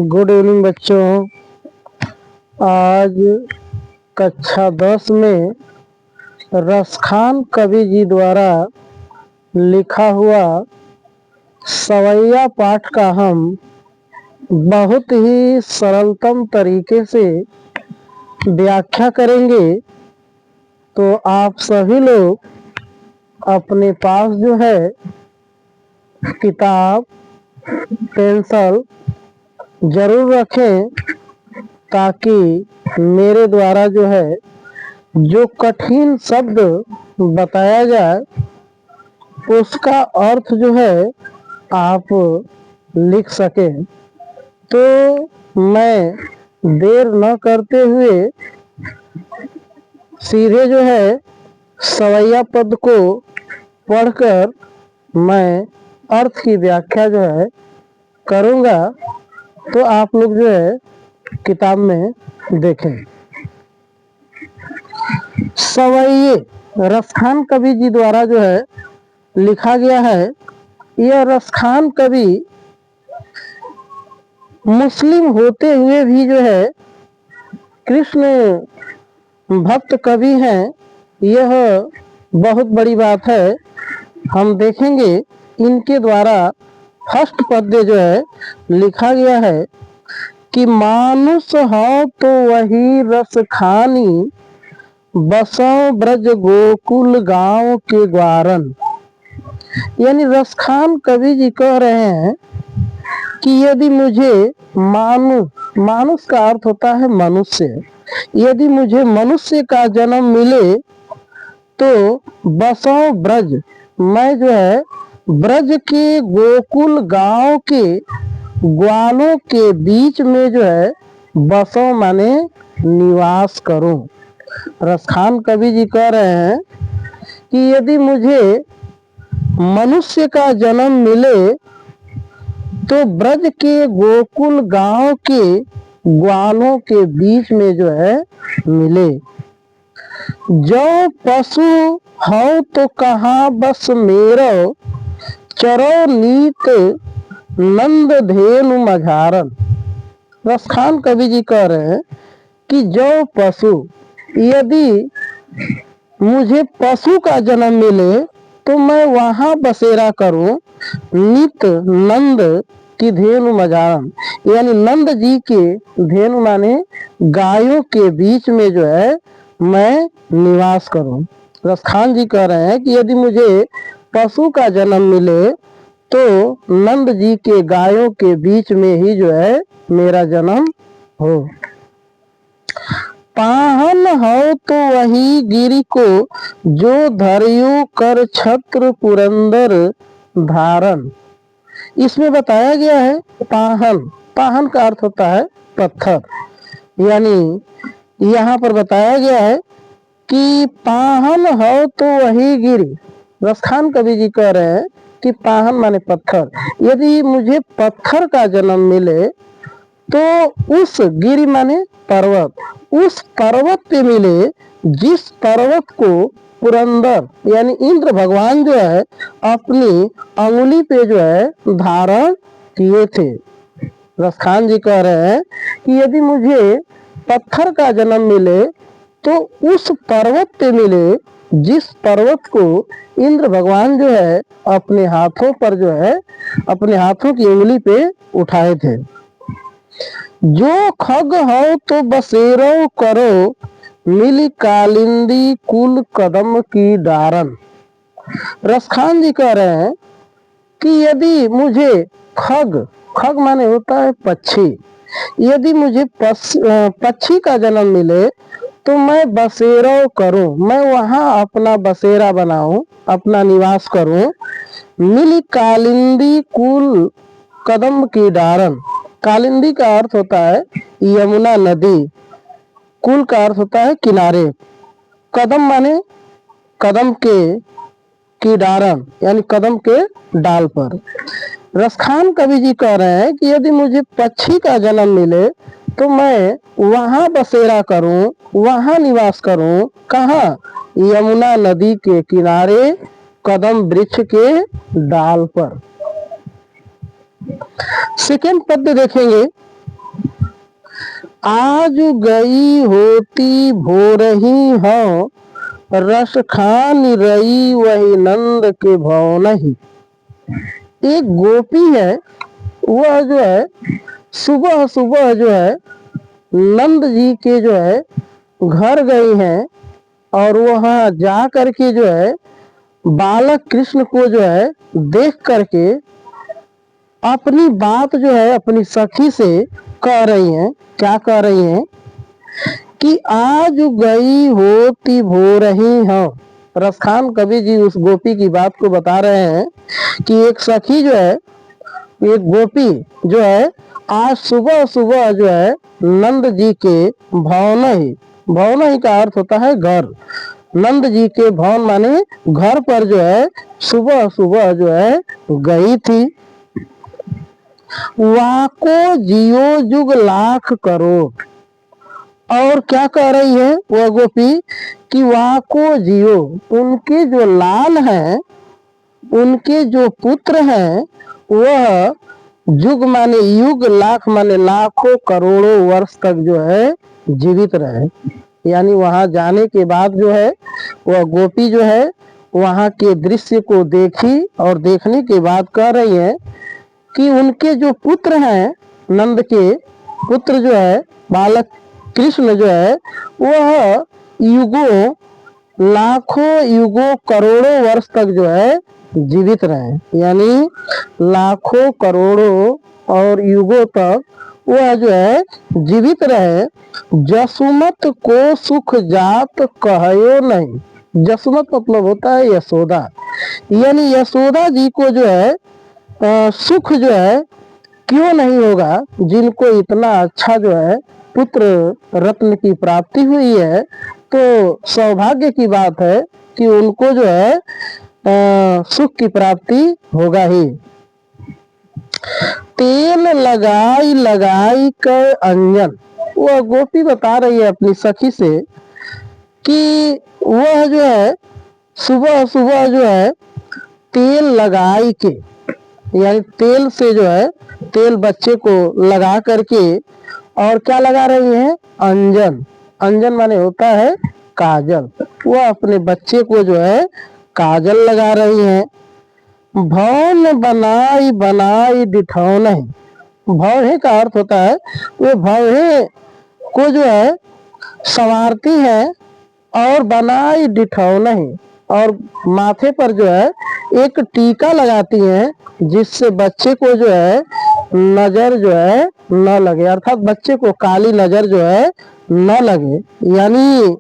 Good evening बच्चों। आज कक्षा 10 में रसखान कवि जी द्वारा लिखा हुआ सवैया पाठ का हम बहुत ही सरलतम तरीके से व्याख्या करेंगे। तो आप सभी लोग अपने पास जो है किताब पेंसिल जरूर रखें, ताकि मेरे द्वारा जो है जो कठिन शब्द बताया जाए उसका अर्थ जो है आप लिख सकें। तो मैं देर न करते हुए सीधे जो है सवैया पद को पढ़कर मैं अर्थ की व्याख्या जो है करूँगा। तो आप लोग जो है किताब में देखें। सवैये रसखान कवि जी द्वारा जो है लिखा गया है। यह रसखान कवि मुस्लिम होते हुए भी जो है कृष्ण भक्त कवि हैं। यह बहुत बड़ी बात है। हम देखेंगे इनके द्वारा फर्स्ट पद्य जो है लिखा गया है कि मानुष हो तो वही रस खानी, बसो ब्रज गोकुल गांव के ग्वारन। यानी रसखान कवि जी कह रहे हैं कि यदि मुझे मानुष का अर्थ होता है मनुष्य, यदि मुझे मनुष्य का जन्म मिले तो बसो ब्रज, मैं जो है ब्रज के गोकुल गांव के ग्वालों के बीच में जो है बसो माने निवास करूं। रसखान कवि जी कह रहे हैं कि यदि मुझे मनुष्य का जन्म मिले तो ब्रज के गोकुल गांव के ग्वालों के बीच में जो है मिले। जो पशु हो तो कहाँ बस मेरो, चरो नीत नंद धेनु मझारन। रसखान कवि जी कह रहे हैं कि जो पशु, यदि मुझे पशु का जन्म मिले तो मैं वहां बसेरा करूं। नित नंद की धेनु मझारन, यानी नंद जी के धेनु माने गायों के बीच में जो है मैं निवास करूं। रसखान जी कह रहे हैं कि यदि मुझे पशु का जन्म मिले तो नंद जी के गायों के बीच में ही जो है मेरा जन्म हो। पाहन हो तो वही गिरि को, जो धरियो कर छत्र पुरंदर धारण। इसमें बताया गया है पाहन, पाहन का अर्थ होता है पत्थर। यानी यहाँ पर बताया गया है कि पाहन हो तो वही गिरि। रसखान कवि जी कह रहे हैं कि पाहन माने पत्थर, यदि मुझे पत्थर का जन्म मिले तो उस गिरि माने पर्वत, उस पर्वत पे मिले जिस पर्वत को पुरंदर यानी इंद्र भगवान जो है अपनी अंगुली पे जो है धारण किए थे। रसखान जी कह रहे हैं कि यदि मुझे पत्थर का जन्म मिले तो उस पर्वत पे मिले जिस पर्वत को इंद्र भगवान जो है अपने हाथों पर जो है अपने हाथों की उंगली पे उठाए थे। जो खग हो तो बसेरो करो, मिली कालिंदी कुल कदम की डारन। रसखान जी कह रहे हैं कि यदि मुझे खग, खग माने होता है पक्षी, यदि मुझे पक्षी का जन्म मिले तो मैं बसेरो करूं, मैं वहां अपना बसेरा बनाऊं, अपना निवास करूं। मिली कालिंदी कुल कदम की डारन। कालिंदी का अर्थ होता है यमुना नदी, कुल का अर्थ होता है किनारे, कदम माने कदम के की डारन यानी कदम के डाल पर। रसखान कवि जी कह रहे हैं कि यदि मुझे पक्षी का जन्म मिले तो मैं वहां बसेरा करूं, वहां निवास करूं। कहाँ? यमुना नदी के किनारे कदम वृक्ष के डाल पर। सेकेंड पद्य देखेंगे, आज गई होती भोरही हो, रस खान रही वही नंद के भवन ही। एक गोपी है, वह जो है सुबह सुबह जो है नंद जी के जो है घर गई हैं और वहां जा करके जो है बालक कृष्ण को जो है देख करके अपनी बात जो है अपनी सखी से कह रही हैं। क्या कह रही हैं कि आज गई होती भोरही हो। रसखान कवि जी उस गोपी की बात को बता रहे हैं कि एक सखी जो है, एक गोपी जो है आज सुबह सुबह जो है नंद जी के भवन ही का अर्थ होता है घर। नंद जी के भवन माने घर पर जो है सुबह सुबह जो है गई थी। वाको जियो जुग लाख करोड़। और क्या कह रही है वह गोपी कि वाको जियो, उनके जो लाल हैं, उनके जो पुत्र हैं, वह जुग माने युग, लाख माने लाखों करोड़ों वर्ष तक जो है जीवित रहे। यानी वहां जाने के बाद जो है वह गोपी जो है वहां के दृश्य को देखी और देखने के बाद कह रही है कि उनके जो पुत्र हैं, नंद के पुत्र जो है बालक कृष्ण जो है वह युगों, लाखों युगों करोड़ों वर्ष तक जो है जीवित रहे। यानी लाखों करोड़ों और युगों तक वह जो है जीवित रहे। जसुमत को सुख जात कहो नहीं। जसुमत मतलब होता है यशोदा, यानी यशोदा जी को जो है सुख जो है क्यों नहीं होगा, जिनको इतना अच्छा जो है पुत्र रत्न की प्राप्ति हुई है, तो सौभाग्य की बात है कि उनको जो है सुख की प्राप्ति होगा ही। तेल लगाई लगाई कर अंजन। वह गोपी बता रही है अपनी सखी से कि वह जो है सुबह सुबह जो है तेल लगाई के, यानी तेल से जो है तेल बच्चे को लगा करके और क्या लगा रही है अंजन। अंजन माने होता है काजल। वह अपने बच्चे को जो है काजल लगा रही हैं। भवन बनाई बनाई डिठौन है। भौहे का अर्थ होता है वो भौहे को जो है संवारती है और बनाई डिठौन है, और माथे पर जो है एक टीका लगाती हैं जिससे बच्चे को जो है नजर जो है न लगे, अर्थात बच्चे को काली नजर जो है न लगे। यानी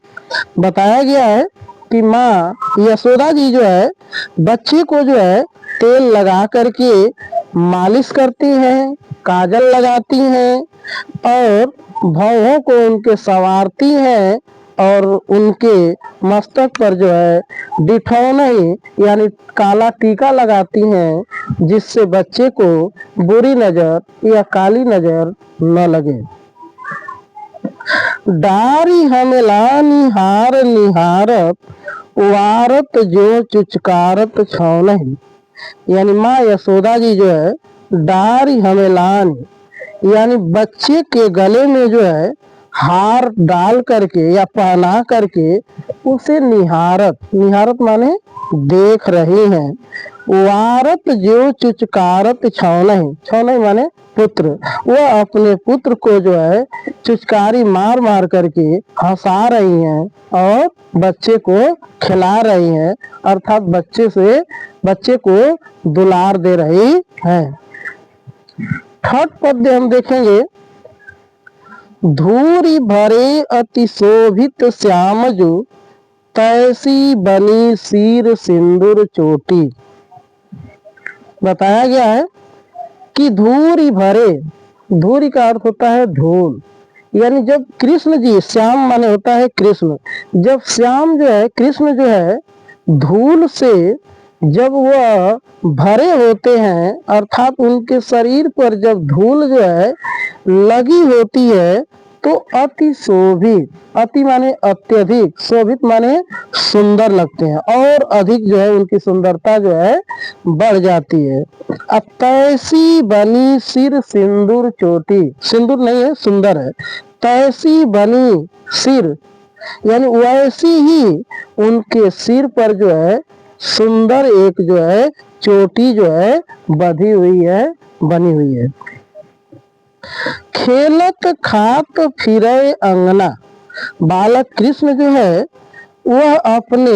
बताया गया है कि माँ यशोदा जी जो है बच्चे को जो है तेल लगा करके मालिश करती हैं, काजल लगाती हैं और भौहों को उनके संवारती हैं और उनके मस्तक पर जो है डिठौनी यानी काला टीका लगाती हैं जिससे बच्चे को बुरी नजर या काली नजर न लगे। डारी हमेलानी हार निहारत वारत जो चुचकारत छौनहि। यानी माँ यशोदा जी जो है डारी हमेलानी यानी बच्चे के गले में जो है हार डाल करके या पहना करके उसे निहारत, निहारत माने देख रही हैं। वारत जो चुचकारत छौनहि, छौनहि माने पुत्र, वह अपने पुत्र को जो है चुचकारी मार मार करके हंसा रही हैं और बच्चे को खिला रही हैं, अर्थात बच्चे को दुलार दे रही हैं। छठ पद्य हम देखेंगे। धूरी भरे अति शोभित श्याम जो तैसी बनी सिर सिंदूर चोटी। बताया गया है कि धूरी भरे, धूरी का अर्थ होता है धूल, यानी जब कृष्ण जी, श्याम माने होता है कृष्ण, जब श्याम जो है कृष्ण जो है धूल से जब वह भरे होते हैं, अर्थात उनके शरीर पर जब धूल जो है लगी होती है तो अति शोभित, अति माने अत्यधिक, शोभित माने सुंदर लगते हैं, और अधिक जो है उनकी सुंदरता जो है बढ़ जाती है। अब तैसी बनी सिर सिंदूर चोटी, सिंदूर नहीं है सुंदर है, तैसी बनी सिर यानी वैसी ही उनके सिर पर जो है सुंदर एक जो है चोटी जो है बधी हुई है, बनी हुई है। खेलत खात फिरे अंगना, बालक कृष्ण जो है वह अपने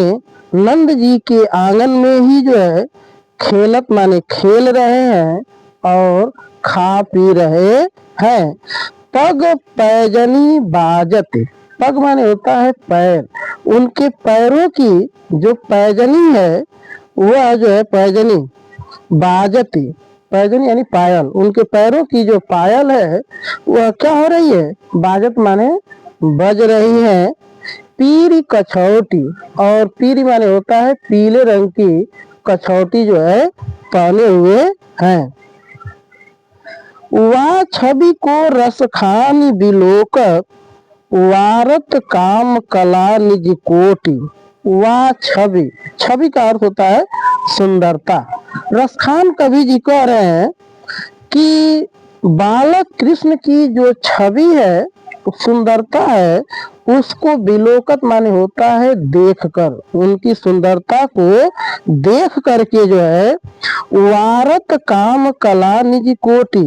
नंद जी के आंगन में ही जो है खेलत माने खेल रहे हैं और खा पी रहे हैं। पग पैजनी बाजत, पग माने होता है पैर, उनके पैरों की जो पैजनी है वह जो है पैजनी बाजती, पैजनी यानी पायल, उनके पैरों की जो पायल है वह क्या हो रही है, बाजत माने बज रही है। पीरी कछौटी, और पीरी माने होता है पीले रंग की कछौटी जो है पहने हुए हैं। वह छवि को रसखानी बिलोकत, वारत काम कला निज कोटि। वह छवि, छवि का अर्थ होता है सुंदरता। रसखान कवि जी कह रहे हैं कि बालक कृष्ण की जो छवि है, सुंदरता है, उसको बिलोकत माने होता है देख कर, उनकी सुंदरता को देख करके जो है वारत काम कला निज कोटि,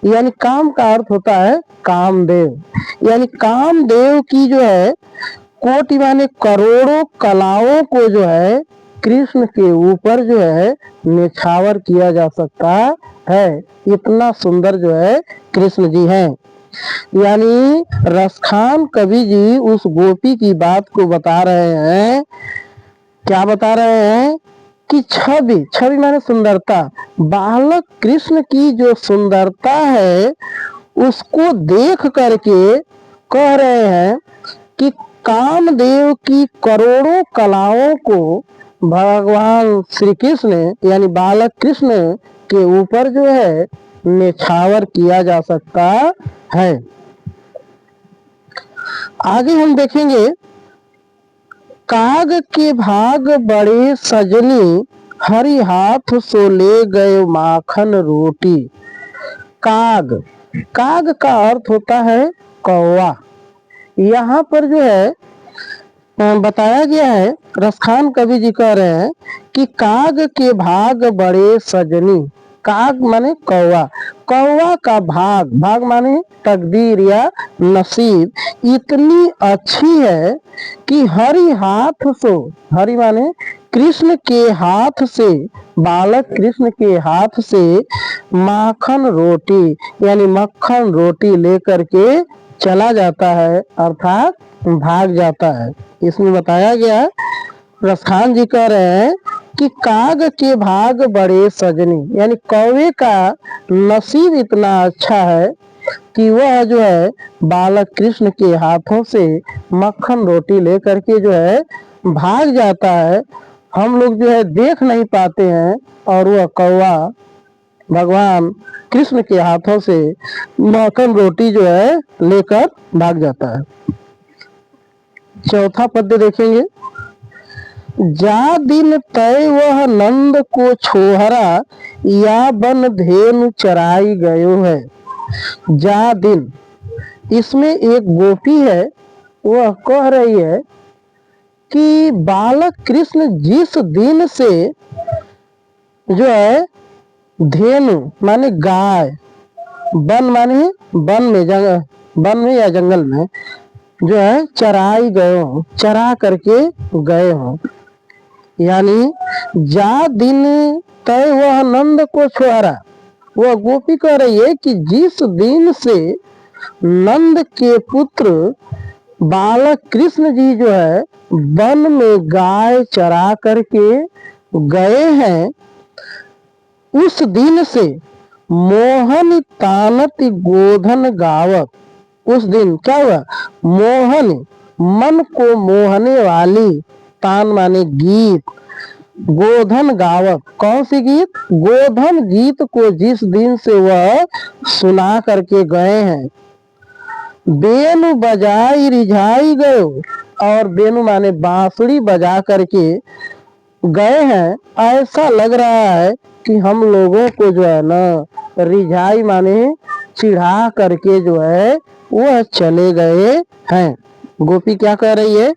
यानी काम का अर्थ होता है कामदेव, यानी कामदेव की जो है कोटि माने करोड़ों कलाओं को जो है कृष्ण के ऊपर जो है निछावर किया जा सकता है। इतना सुंदर जो है कृष्ण जी हैं। यानी रसखान कवि जी उस गोपी की बात को बता रहे हैं, क्या बता रहे हैं कि छवि, छवि माने सुंदरता, बालक कृष्ण की जो सुंदरता है उसको देख करके कह रहे हैं कि कामदेव की करोड़ों कलाओं को भगवान श्री कृष्ण यानी बालक कृष्ण के ऊपर जो है निछावर किया जा सकता है। आगे हम देखेंगे, काग के भाग बड़े सजनी, हरि हाथ सो ले गए माखन रोटी। काग, काग का अर्थ होता है कौवा। यहाँ पर जो है बताया गया है, रसखान कवि जी कह रहे हैं कि काग के भाग बड़े सजनी, काग माने कौवा, कौवा का भाग, भाग माने तकदीर या नसीब, इतनी अच्छी है कि हरि हाथ से, हरि माने कृष्ण के हाथ से, बालक कृष्ण के हाथ से माखन रोटी यानी मक्खन रोटी लेकर के चला जाता है, अर्थात भाग जाता है। इसमें बताया गया, रसखान जी कह रहे हैं कि काग के भाग बड़े सजनी, यानी कौवे का नसीब इतना अच्छा है कि वह जो है बालक कृष्ण के हाथों से मक्खन रोटी लेकर के जो है भाग जाता है। हम लोग जो है देख नहीं पाते हैं और वह कौवा भगवान कृष्ण के हाथों से मक्खन रोटी जो है लेकर भाग जाता है। चौथा पद्य देखेंगे, जा दिन तय वह नंद को छोहरा, या बन धेनु चराई गयो है। जा दिन, इसमें एक गोपी है, वह कह रही है कि बालक कृष्ण जिस दिन से जो है धेनु माने गाय, वन माने वन में, जंगल, वन में या जंगल में जो है चराई गए हो, चरा करके गए हो, यानी जा दिन तय वह नंद को छोड़ा। वह गोपी कह रही है कि जिस दिन से नंद के पुत्र बालक कृष्ण जी जो है वन में गाय चरा करके गए हैं, उस दिन से मोहन तानत गोधन गावत, उस दिन क्या हुआ, मोहन मन को मोहने वाली, तान माने गीत, गोधन गावत, कौन सी गीत, गोधन गीत को जिस दिन से वह सुना करके गए हैं, बेनु बजाई रिझाई गयो, और बेनु माने बांसुरी बजा करके गए हैं। ऐसा लग रहा है कि हम लोगों को जो है ना रिझाई माने चिढ़ा करके जो है वह चले गए हैं। गोपी क्या कह रही है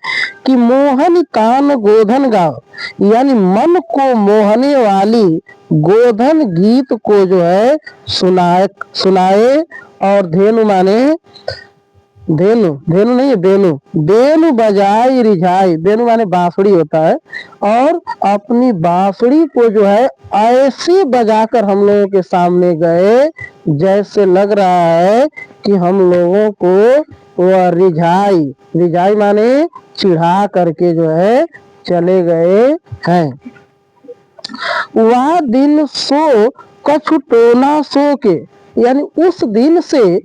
कि मोहन कान गोधन गाओ, यानी मन को मोहने वाली गोधन गीत को जो है सुनाए। और धेनु माने धेनु, धेनु नहीं है बेनु, बेनु बजाई रिझाई, बेनु माने बांसुरी होता है। और अपनी बांसुरी को जो है ऐसे बजाकर हम लोगों के सामने गए जैसे लग रहा है कि हम लोगों को वह रिझाई, रिझाई माने चिढ़ा करके जो है चले गए हैं। वह दिन सो कछु टोना सो के, यानी उस दिन से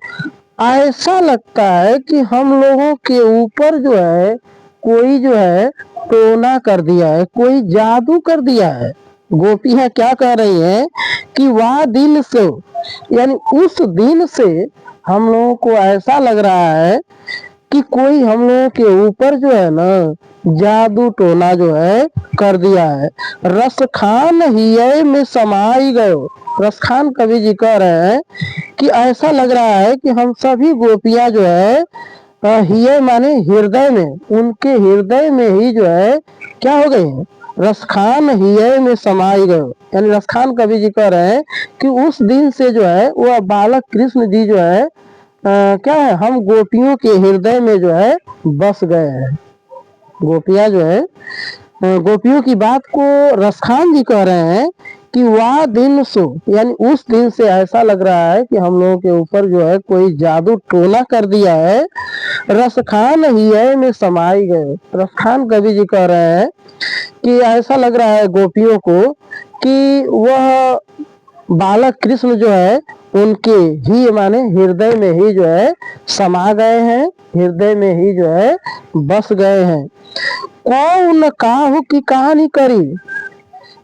ऐसा लगता है कि हम लोगों के ऊपर जो है कोई जो है टोना कर दिया है, कोई जादू कर दिया है। गोपियां क्या कह रही हैं कि वह दिन से, यानी उस दिन से हम लोगों को ऐसा लग रहा है कि कोई हम लोगों के ऊपर जो है ना जादू टोना जो है कर दिया है। रस खान हिये में समाई गयो, रस खान कवि जी कह रहे हैं कि ऐसा लग रहा है कि हम सभी गोपियां जो है हिये माने हृदय में, उनके हृदय में ही जो है क्या हो गई है, रसखान हिये में समाई गयो। यानी रसखान कवि जी कह रहे हैं कि उस दिन से जो है वह बालक कृष्ण जी जो है क्या है, हम गोपियों के हृदय में जो है बस गए हैं। गोपियां जो है गोपियों की बात को रसखान जी कह रहे हैं कि वह दिन सो, यानी उस दिन से ऐसा लग रहा है कि हम लोगों के ऊपर जो है कोई जादू टोना कर दिया है। रसखान हिये में समाई गए, रसखान कवि जी कह रहे हैं कि ऐसा लग रहा है गोपियों को कि वह बालक कृष्ण जो है उनके ही माने हृदय में ही जो है समा गए हैं, हृदय में ही जो है बस गए हैं। कौन काहू की कहानी करी,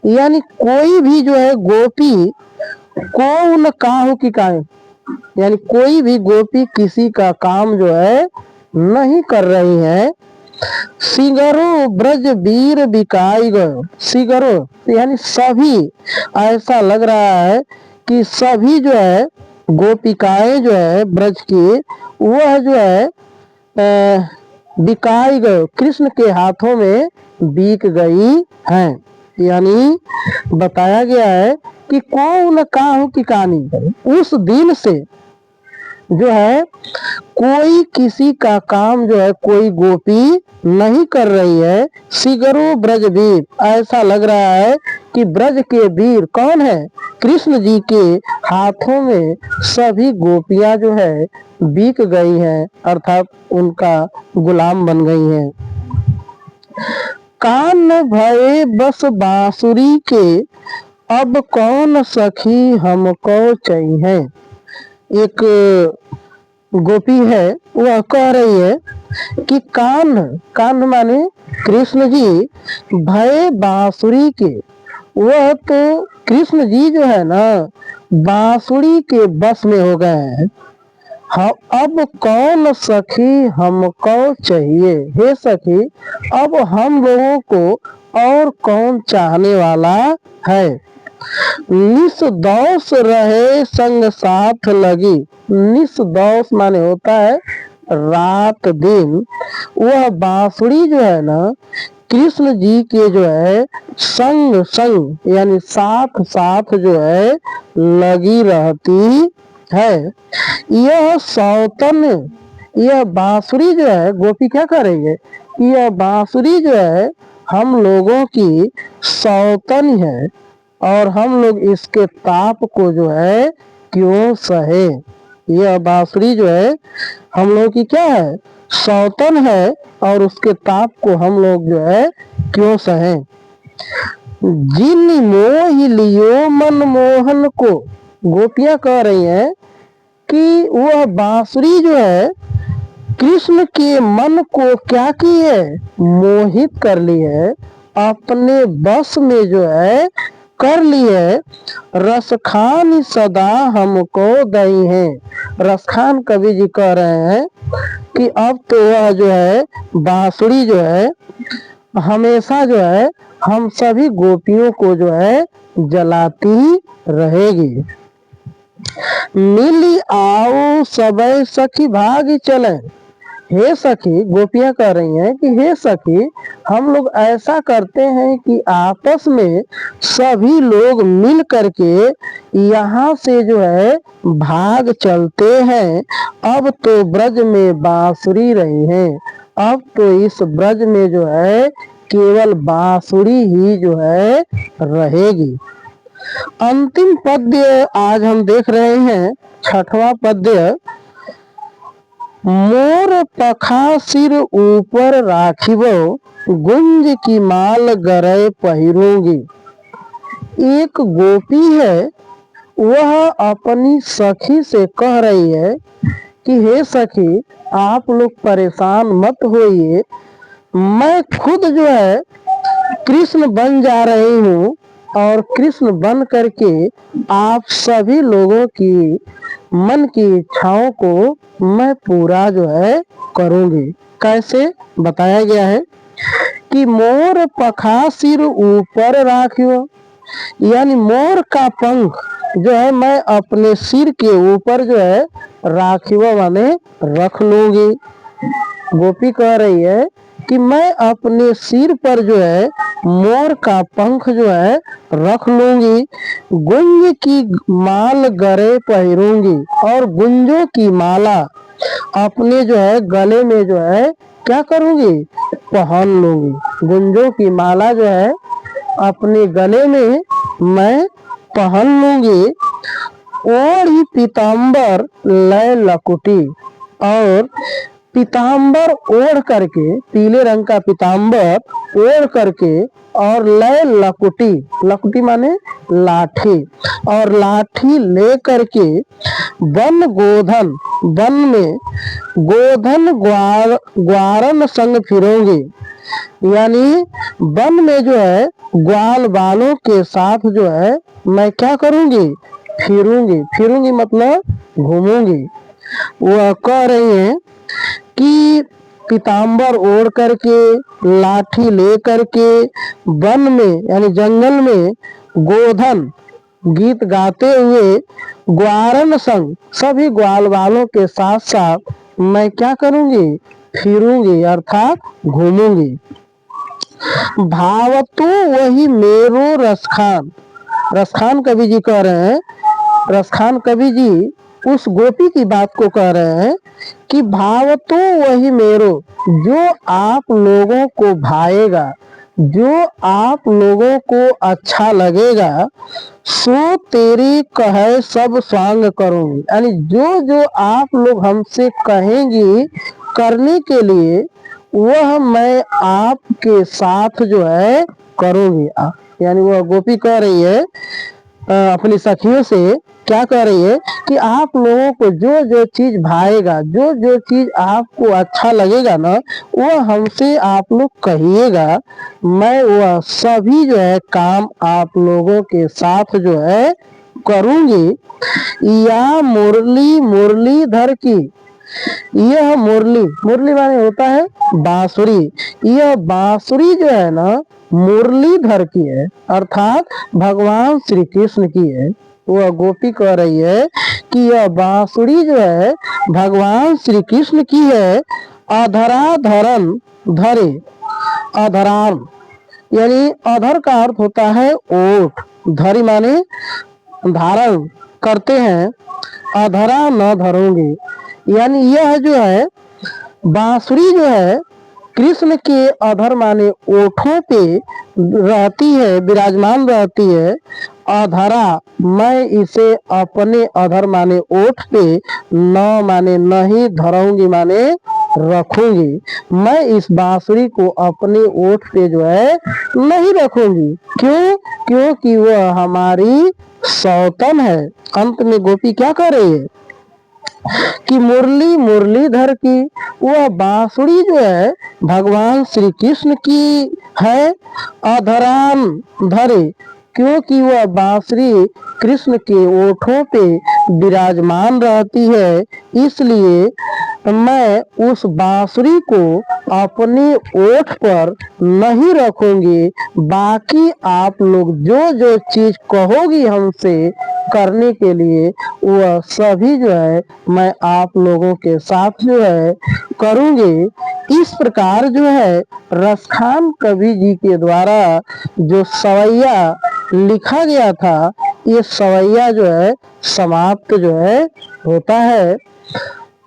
यानी कोई भी जो है गोपी कौन काहू की कहानी, यानी कोई भी गोपी किसी का काम जो है नहीं कर रही है। सिगरो ब्रज वीर बिकाई गयो, सिगरो यानी सभी, ऐसा लग रहा है कि सभी जो है गोपिकाएं जो है ब्रज की वह जो है बिकाई गयो, कृष्ण के हाथों में बिक गई हैं। यानी बताया गया है कि कौन काहू की कहानी, उस दिन से जो है कोई किसी का काम जो है कोई गोपी नहीं कर रही है। सिगरो ब्रज वीर, ऐसा लग रहा है कि ब्रज के वीर कौन है, कृष्ण जी के हाथों में सभी गोपियां जो है बिक गई हैं, अर्थात उनका गुलाम बन गई हैं। कान भये बस बांसुरी के, अब कौन सखी हमको चाहिए। एक गोपी है वह कह रही है कि कान, कान माने कृष्ण जी, भय बांसुरी के, वह तो कृष्ण जी जो है ना बांसुरी के बस में हो गए हैं। हम अब कौन सखी हमको चाहिए, हे सखी अब हम लोगों को और कौन चाहने वाला है। निसदोष रहे संग साथ लगी, निसदोष माने होता है रात दिन, वह बांसुरी जो है ना कृष्ण जी के जो है संग संग यानी साथ साथ जो है लगी रहती है। यह सौतन, यह बांसुरी जो है, गोपी क्या कर रही है, यह बांसुरी जो है हम लोगों की सौतन है और हम लोग इसके ताप को जो है क्यों सहे। यह बांसुरी जो है हम लोग की क्या है, सौतन है और उसके ताप को हम लोग जो है क्यों सहे। जिन मोह लियो मन मोहन को, गोपियां कह रही हैं कि वह बांसुरी जो है कृष्ण के मन को क्या की है, मोहित कर ली है, अपने बस में जो है कर लिए रस खान सदा हमको दई है। रस खान कवि जी कह रहे हैं कि अब तो वह जो है बांसुरी जो है हमेशा जो है हम सभी गोपियों को जो है जलाती ही रहेगी। मिली आओ सबे सखी भाग चले। हे सखी, गोपियां कह रही हैं कि हे सखी, हम लोग ऐसा करते हैं कि आपस में सभी लोग मिल करके यहाँ से जो है भाग चलते हैं। अब तो ब्रज में बांसुरी रही है, अब तो इस ब्रज में जो है केवल बांसुरी ही जो है रहेगी। अंतिम पद्य आज हम देख रहे हैं, छठवां पद्य। मोर पखा सिर ऊपर राखिबो, गुंज की माल गरे पहिरूंगी। एक गोपी है, वह अपनी सखी से कह रही है कि हे सखी, आप लोग परेशान मत होइए, मैं खुद जो है कृष्ण बन जा रही हूँ और कृष्ण बन करके आप सभी लोगों की मन की इच्छाओं को मैं पूरा जो है करूंगी। कैसे बताया गया है कि मोर पखा सिर ऊपर राखियो, यानी मोर का पंख जो है मैं अपने सिर के ऊपर जो है राखियो माने रख लूंगी। गोपी कह रही है कि मैं अपने सिर पर जो है मोर का पंख जो है रख लूंगी, गुंज की माल गरे पहिरूंगी, और गुंजों की माला अपने जो है गले में जो है क्या करूंगी, पहन लूंगी। गुंजों की माला जो है अपने गले में मैं पहन लूंगी। और ही पीताम्बर लय लकुटी, और पीताम्बर ओढ़ करके, पीले रंग का पीताम्बर ओढ़ करके, और लय लकुटी, लकुटी माने लाठी, और लाठी ले करके वन गोधन, वन में गोधन ग्वारन संग फिरूंगी, यानी वन में जो है ग्वाल बालों के साथ जो है मैं क्या करूंगी, फिरूंगी। फिरूंगी मतलब घूमूंगी। वह कह रही हैं कि पीताम्बर ओढ़ करके, लाठी ले करके वन में यानी जंगल में गोधन गीत गाते हुए ग्वारन संग, सभी ग्वाल वालों के साथ साथ मैं क्या करूंगी, फिरूंगी अर्थात घूमूंगी। भावतु वही मेरो रसखान, रसखान कवि जी कह रहे हैं, रसखान कवि जी उस गोपी की बात को कह रहे हैं कि भाव तो वही मेरो, जो आप लोगों को भाएगा, जो आप लोगों को अच्छा लगेगा, सो तेरी कहे सब स्वांग करूंगी, यानी जो जो आप लोग हमसे कहेंगी करने के लिए वह मैं आपके साथ जो है करूंगी। यानी वह गोपी कह रही है अपनी सखियों से, क्या कह रही है कि आप लोगों को जो जो चीज भाएगा, जो जो चीज आपको अच्छा लगेगा ना, वो हमसे आप लोग कहिएगा, मैं वह सभी जो है काम आप लोगों के साथ जो है करूंगी। या मुरली मुरलीधर की, यह मुरली, मुरली माने होता है बांसुरी, यह बांसुरी जो है ना मुरलीधर की है, अर्थात भगवान श्री कृष्ण की है। वह गोपी कह रही है कि यह बांसुरी जो है भगवान श्री कृष्ण की है। अधरा धरन धरे, अधराम यानी अधर का अर्थ होता है ओठ, धरी माने धारण करते हैं, अधरा न धरोगे, यानी यह जो है बांसुरी जो है कृष्ण के अधर माने ओठों पे रहती है, विराजमान रहती है। अधरा, मैं इसे अपने अधर माने ओठ पे, न माने नहीं, धरूंगी माने रखूंगी, मैं इस बांसुरी को अपने ओठ पे जो है नहीं रखूंगी। क्यों? क्योंकि वह हमारी सौतन है। अंत में गोपी क्या कर रही है कि मुरली मुरलीधर की, वह बांसुरी जो है भगवान श्री कृष्ण की है। अधरान धरे, क्योंकि वह बांसुरी कृष्ण के ओठों पे विराजमान रहती है, इसलिए मैं उस बांसुरी को अपने ओठ पर नहीं रखूंगी। बाकी आप लोग जो जो चीज कहोगी हमसे करने के लिए, वह सभी जो है मैं आप लोगों के साथ जो है करूंगी। इस प्रकार जो है रसखान कवि जी के द्वारा जो सवैया लिखा गया था, ये सवैया जो है समाप्त जो है होता है।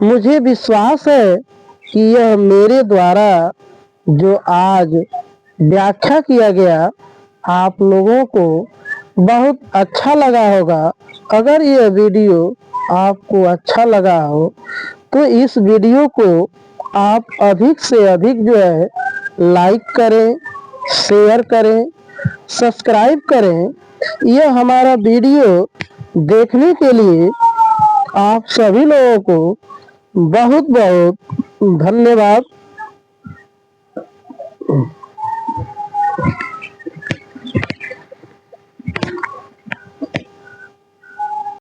मुझे विश्वास है कि यह मेरे द्वारा जो आज व्याख्या किया गया आप लोगों को बहुत अच्छा लगा होगा। अगर यह वीडियो आपको अच्छा लगा हो तो इस वीडियो को आप अधिक से अधिक जो है लाइक करें, शेयर करें, सब्सक्राइब करें। यह हमारा वीडियो देखने के लिए आप सभी लोगों को बहुत बहुत धन्यवाद।